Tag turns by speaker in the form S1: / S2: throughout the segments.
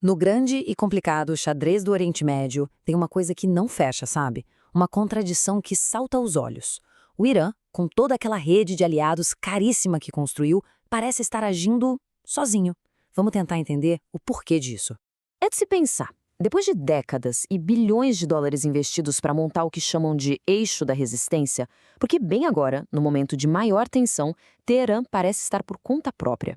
S1: No grande e complicado xadrez do Oriente Médio, tem uma coisa que não fecha, sabe? Uma contradição que salta aos olhos. O Irã, com toda aquela rede de aliados caríssima que construiu, parece estar agindo sozinho. Vamos tentar entender o porquê disso.
S2: É de se pensar. Depois de décadas e bilhões de dólares investidos para montar o que chamam de eixo da resistência, porque bem agora, no momento de maior tensão, Teherã parece estar por conta própria.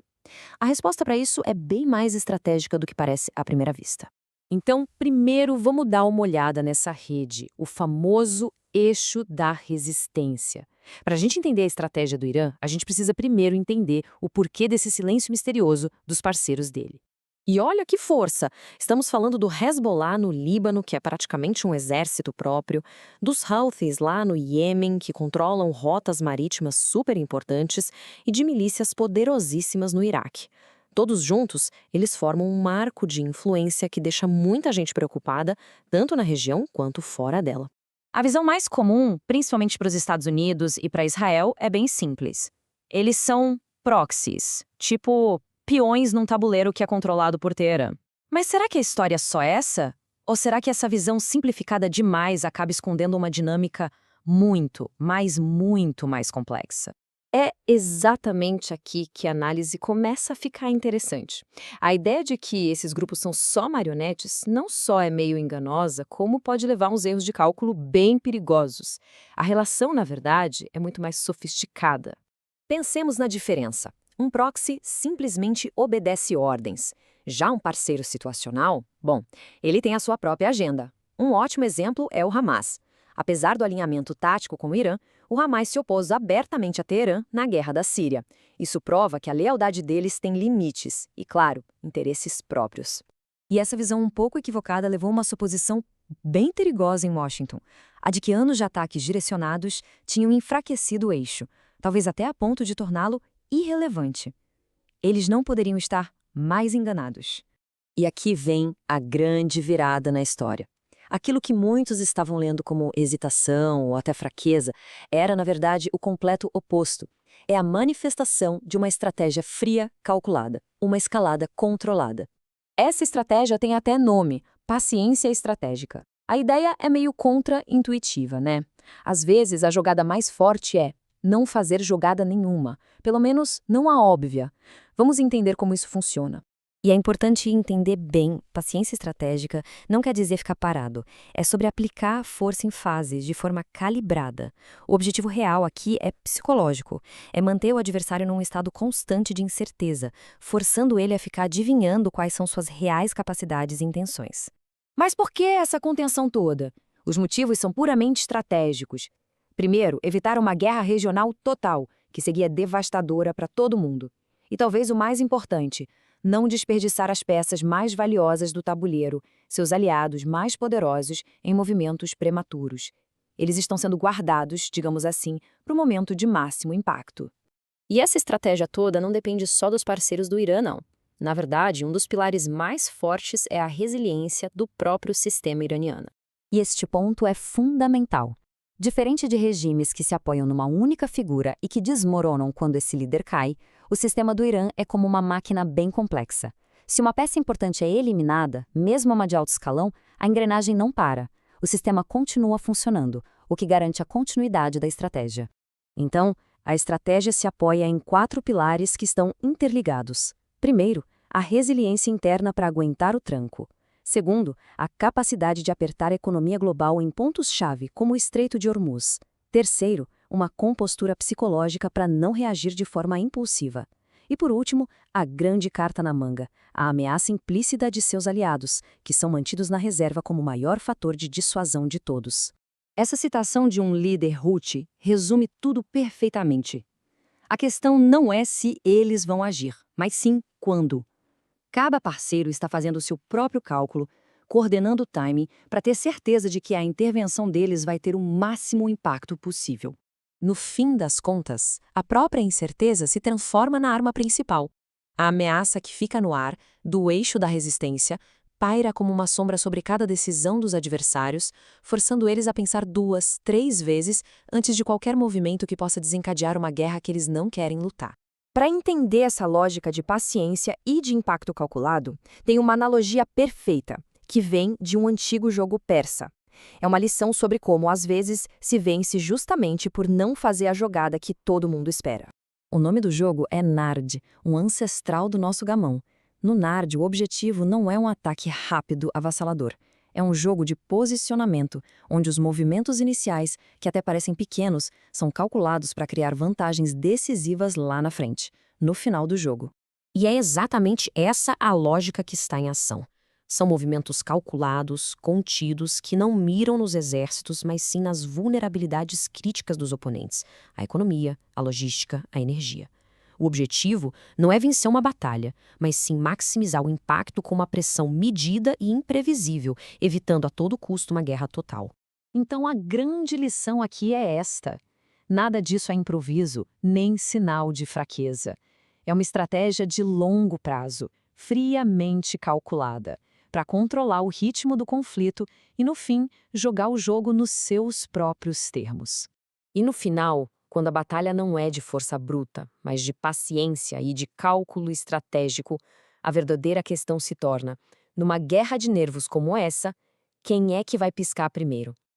S2: A resposta para isso é bem mais estratégica do que parece à primeira vista. Então, primeiro vamos dar uma olhada nessa rede, o famoso eixo da resistência. Para a gente entender a estratégia do Irã, a gente precisa primeiro entender o porquê desse silêncio misterioso dos parceiros dele. E olha que força! Estamos falando do Hezbollah no Líbano, que é praticamente um exército próprio, dos Houthis lá no Iêmen, que controlam rotas marítimas super importantes, e de milícias poderosíssimas no Iraque. Todos juntos, eles formam um marco de influência que deixa muita gente preocupada, tanto na região quanto fora dela. A visão mais comum, principalmente para os Estados Unidos e para Israel, é bem simples. Eles são proxies, tipo peões num tabuleiro que é controlado por Teherã. Mas será que a história é só essa? Ou será que essa visão simplificada demais acaba escondendo uma dinâmica muito, mas muito mais complexa? É exatamente aqui que a análise começa a ficar interessante. A ideia de que esses grupos são só marionetes não só é meio enganosa, como pode levar a uns erros de cálculo bem perigosos. A relação, na verdade, é muito mais sofisticada. Pensemos na diferença. Um proxy simplesmente obedece ordens. Já um parceiro situacional, bom, ele tem a sua própria agenda. Um ótimo exemplo é o Hamas. Apesar do alinhamento tático com o Irã, o Hamas se opôs abertamente a Teherã na guerra da Síria. Isso prova que a lealdade deles tem limites e, claro, interesses próprios. E essa visão um pouco equivocada levou a uma suposição bem perigosa em Washington, a de que anos de ataques direcionados tinham enfraquecido o eixo, talvez até a ponto de torná-lo irrelevante. Eles não poderiam estar mais enganados. E aqui vem a grande virada na história. Aquilo que muitos estavam lendo como hesitação ou até fraqueza era, na verdade, o completo oposto. É a manifestação de uma estratégia fria, calculada, uma escalada controlada. Essa estratégia tem até nome, paciência estratégica. A ideia é meio contra-intuitiva, né? Às vezes, a jogada mais forte é não fazer jogada nenhuma, pelo menos não a óbvia. Vamos entender como isso funciona. E é importante entender bem, paciência estratégica não quer dizer ficar parado, é sobre aplicar a força em fases de forma calibrada. O objetivo real aqui é psicológico, é manter o adversário num estado constante de incerteza, forçando ele a ficar adivinhando quais são suas reais capacidades e intenções. Mas por que essa contenção toda? Os motivos são puramente estratégicos. Primeiro, evitar uma guerra regional total, que seria devastadora para todo mundo. E talvez o mais importante, não desperdiçar as peças mais valiosas do tabuleiro, seus aliados mais poderosos, em movimentos prematuros. Eles estão sendo guardados, digamos assim, para o momento de máximo impacto. E essa estratégia toda não depende só dos parceiros do Irã, não. Na verdade, um dos pilares mais fortes é a resiliência do próprio sistema iraniano. E este ponto é fundamental. Diferente de regimes que se apoiam numa única figura e que desmoronam quando esse líder cai, o sistema do Irã é como uma máquina bem complexa. Se uma peça importante é eliminada, mesmo uma de alto escalão, a engrenagem não para. O sistema continua funcionando, o que garante a continuidade da estratégia. Então, a estratégia se apoia em 4 pilares que estão interligados. Primeiro, a resiliência interna para aguentar o tranco. Segundo, a capacidade de apertar a economia global em pontos-chave, como o Estreito de Hormuz. Terceiro, uma compostura psicológica para não reagir de forma impulsiva. E por último, a grande carta na manga, a ameaça implícita de seus aliados, que são mantidos na reserva como o maior fator de dissuasão de todos. Essa citação de um líder Houthi resume tudo perfeitamente. A questão não é se eles vão agir, mas sim quando. Cada parceiro está fazendo o seu próprio cálculo, coordenando o timing para ter certeza de que a intervenção deles vai ter o máximo impacto possível. No fim das contas, a própria incerteza se transforma na arma principal. A ameaça que fica no ar, do eixo da resistência, paira como uma sombra sobre cada decisão dos adversários, forçando eles a pensar 2, 3 vezes antes de qualquer movimento que possa desencadear uma guerra que eles não querem lutar.
S3: Para entender essa lógica de paciência e de impacto calculado, tem uma analogia perfeita, que vem de um antigo jogo persa. É uma lição sobre como, às vezes, se vence justamente por não fazer a jogada que todo mundo espera.
S1: O nome do jogo é Nard, um ancestral do nosso gamão. No Nard, o objetivo não é um ataque rápido, avassalador. É um jogo de posicionamento, onde os movimentos iniciais, que até parecem pequenos, são calculados para criar vantagens decisivas lá na frente, no final do jogo.
S2: E é exatamente essa a lógica que está em ação. São movimentos calculados, contidos, que não miram nos exércitos, mas sim nas vulnerabilidades críticas dos oponentes, a economia, a logística, a energia. O objetivo não é vencer uma batalha, mas sim maximizar o impacto com uma pressão medida e imprevisível, evitando a todo custo uma guerra total.
S1: Então a grande lição aqui é esta: nada disso é improviso, nem sinal de fraqueza. É uma estratégia de longo prazo, friamente calculada, para controlar o ritmo do conflito e, no fim, jogar o jogo nos seus próprios termos.
S2: E no final, quando a batalha não é de força bruta, mas de paciência e de cálculo estratégico, a verdadeira questão se torna: numa guerra de nervos como essa, quem é que vai piscar primeiro?